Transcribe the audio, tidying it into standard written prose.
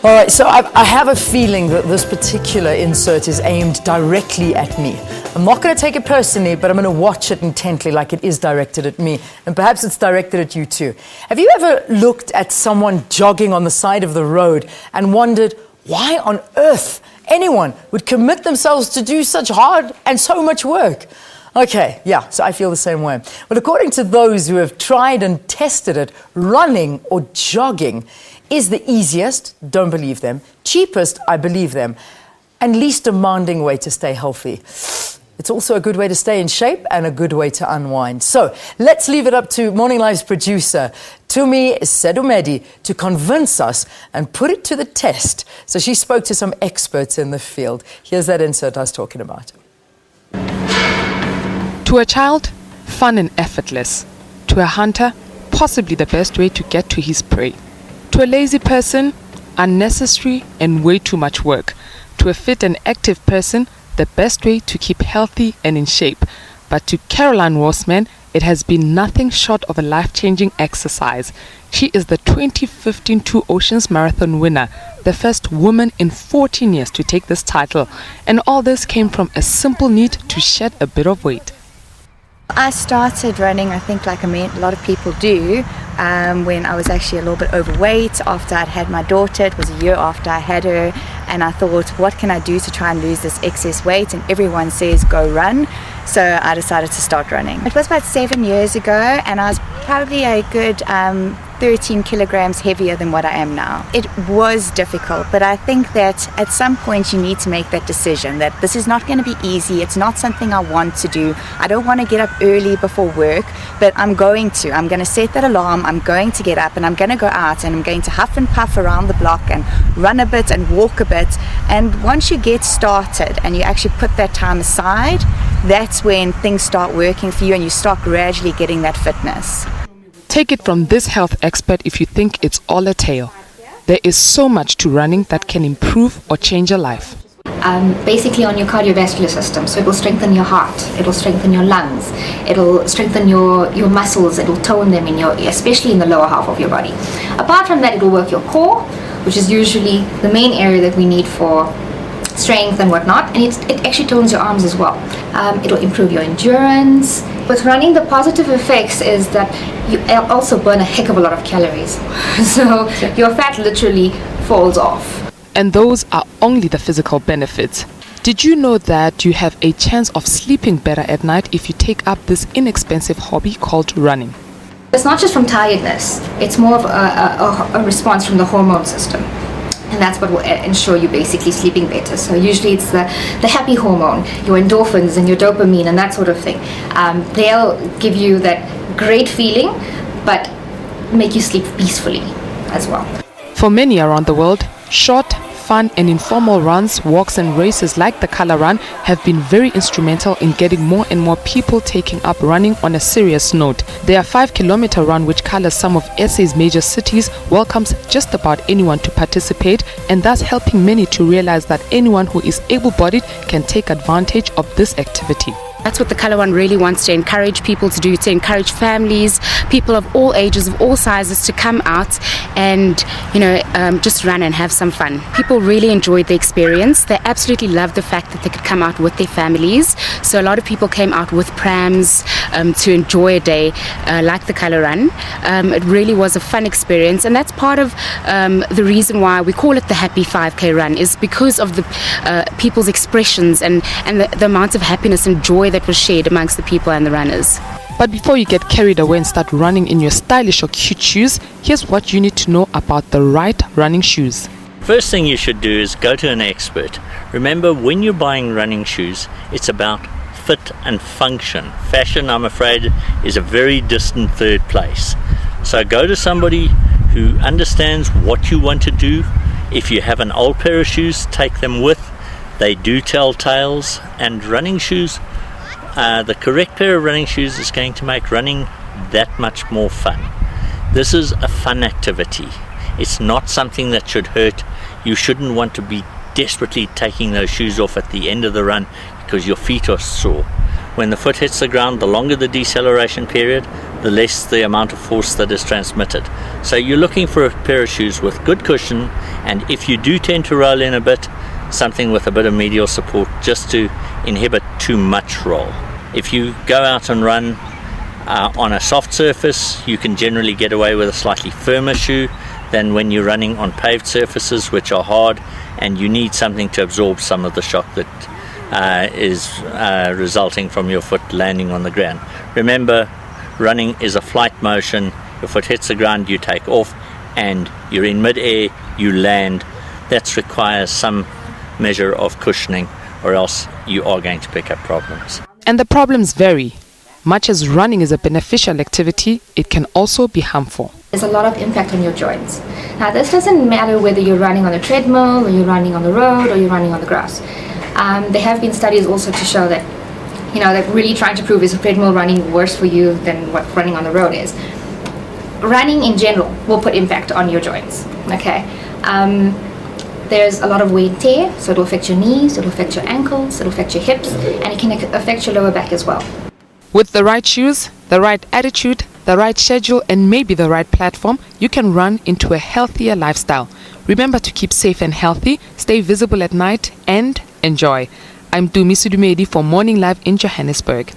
All right, so I have a feeling that this particular insert is aimed directly at me. I'm not going to take it personally, but I'm going to watch it intently like it is directed at me. And perhaps it's directed at you too. Have you ever looked at someone jogging on the side of the road and wondered why on earth anyone would commit themselves to do such hard and so much work? Okay, yeah, so I feel the same way. But according to those who have tried and tested it, running or jogging is the easiest, don't believe them, cheapest, I believe them, and least demanding way to stay healthy. It's also a good way to stay in shape and a good way to unwind. So let's leave it up to Morning Live's producer, Tumi Sedumedi, to convince us and put it to the test. So she spoke to some experts in the field. Here's that insert I was talking about. To a child, fun and effortless. To a hunter, possibly the best way to get to his prey. To a lazy person, unnecessary and way too much work. To a fit and active person, the best way to keep healthy and in shape. But to Caroline Worsman, it has been nothing short of a life-changing exercise. She is the 2015 Two Oceans Marathon winner, the first woman in 14 years to take this title. And all this came from a simple need to shed a bit of weight. I started running, I think like a lot of people do, when I was actually a little bit overweight after I'd had my daughter. It was a year after I had her, and I thought, what can I do to try and lose this excess weight? And everyone says go run, so I decided to start running. It was about 7 years ago, and I was probably a good 13 kilograms heavier than what I am now. It was difficult, but I think that at some point you need to make that decision that this is not going to be easy. It's not something I want to do. I don't want to get up early before work, but I'm going to. I'm going to set that alarm. I'm going to get up and I'm going to go out and I'm going to huff and puff around the block and run a bit and walk a bit. And once you get started and you actually put that time aside, that's when things start working for you and you start gradually getting that fitness. Take it from this health expert if you think it's all a tale. There is so much to running that can improve or change your life. Basically on your cardiovascular system, so it will strengthen your heart, it will strengthen your lungs, it will strengthen your muscles, it will tone them especially in the lower half of your body. Apart from that, it will work your core, which is usually the main area that we need for strength and whatnot, and it actually tones your arms as well. It will improve your endurance. With running, the positive effects is that you also burn a heck of a lot of calories. So your fat literally falls off. And those are only the physical benefits. Did you know that you have a chance of sleeping better at night if you take up this inexpensive hobby called running? It's not just from tiredness, it's more of a response from the hormone system. And that's what will ensure you basically sleeping better. So usually it's the happy hormone, your endorphins and your dopamine and that sort of thing. They'll give you that great feeling, but make you sleep peacefully as well. For many around the world, short, fun and informal runs, walks and races like the Color Run have been very instrumental in getting more and more people taking up running on a serious note. Their 5-kilometer run, which colors some of SA's major cities, welcomes just about anyone to participate and thus helping many to realize that anyone who is able-bodied can take advantage of this activity. That's what the Color One really wants to encourage people to do, to encourage families, people of all ages, of all sizes to come out and, just run and have some fun. People really enjoyed the experience. They absolutely loved the fact that they could come out with their families. So a lot of people came out with prams to enjoy a day like the Color Run. It really was a fun experience, and that's part of the reason why we call it the Happy 5K Run, is because of the people's expressions and the amount of happiness and joy that was shared amongst the people and the runners. But before you get carried away and start running in your stylish or cute shoes, here's what you need to know about the right running shoes. First thing you should do is go to an expert. Remember, when you're buying running shoes, it's about fit and function. Fashion, I'm afraid, is a very distant third place. So go to somebody who understands what you want to do. If you have an old pair of shoes, take them with. They do tell tales, and running shoes, the correct pair of running shoes is going to make running that much more fun. This is a fun activity. It's not something that should hurt. You shouldn't want to be desperately taking those shoes off at the end of the run because your feet are sore. When the foot hits the ground, the longer the deceleration period, the less the amount of force that is transmitted. So you're looking for a pair of shoes with good cushion And if you do tend to roll in a bit, something with a bit of medial support just to inhibit too much roll. If you go out and run on a soft surface, you can generally get away with a slightly firmer shoe than when you're running on paved surfaces, which are hard, and you need something to absorb some of the shock that is resulting from your foot landing on the ground. Remember, running is a flight motion. Your foot hits the ground, you take off, and you're in mid-air, you land. That requires some measure of cushioning, or else you are going to pick up problems. And the problems vary. Much as running is a beneficial activity, it can also be harmful. There's a lot of impact on your joints. Now, this doesn't matter whether you're running on a treadmill, or you're running on the road, or you're running on the grass. There have been studies also to show that, that really trying to prove is treadmill running worse for you than what running on the road is. Running in general will put impact on your joints, okay? There's a lot of wear and tear, so it'll affect your knees, it'll affect your ankles, it'll affect your hips, and it can affect your lower back as well. With the right shoes, the right attitude, the right schedule, and maybe the right platform, you can run into a healthier lifestyle. Remember to keep safe and healthy, stay visible at night, and enjoy. I'm Tumi Sedumedi for Morning Live in Johannesburg.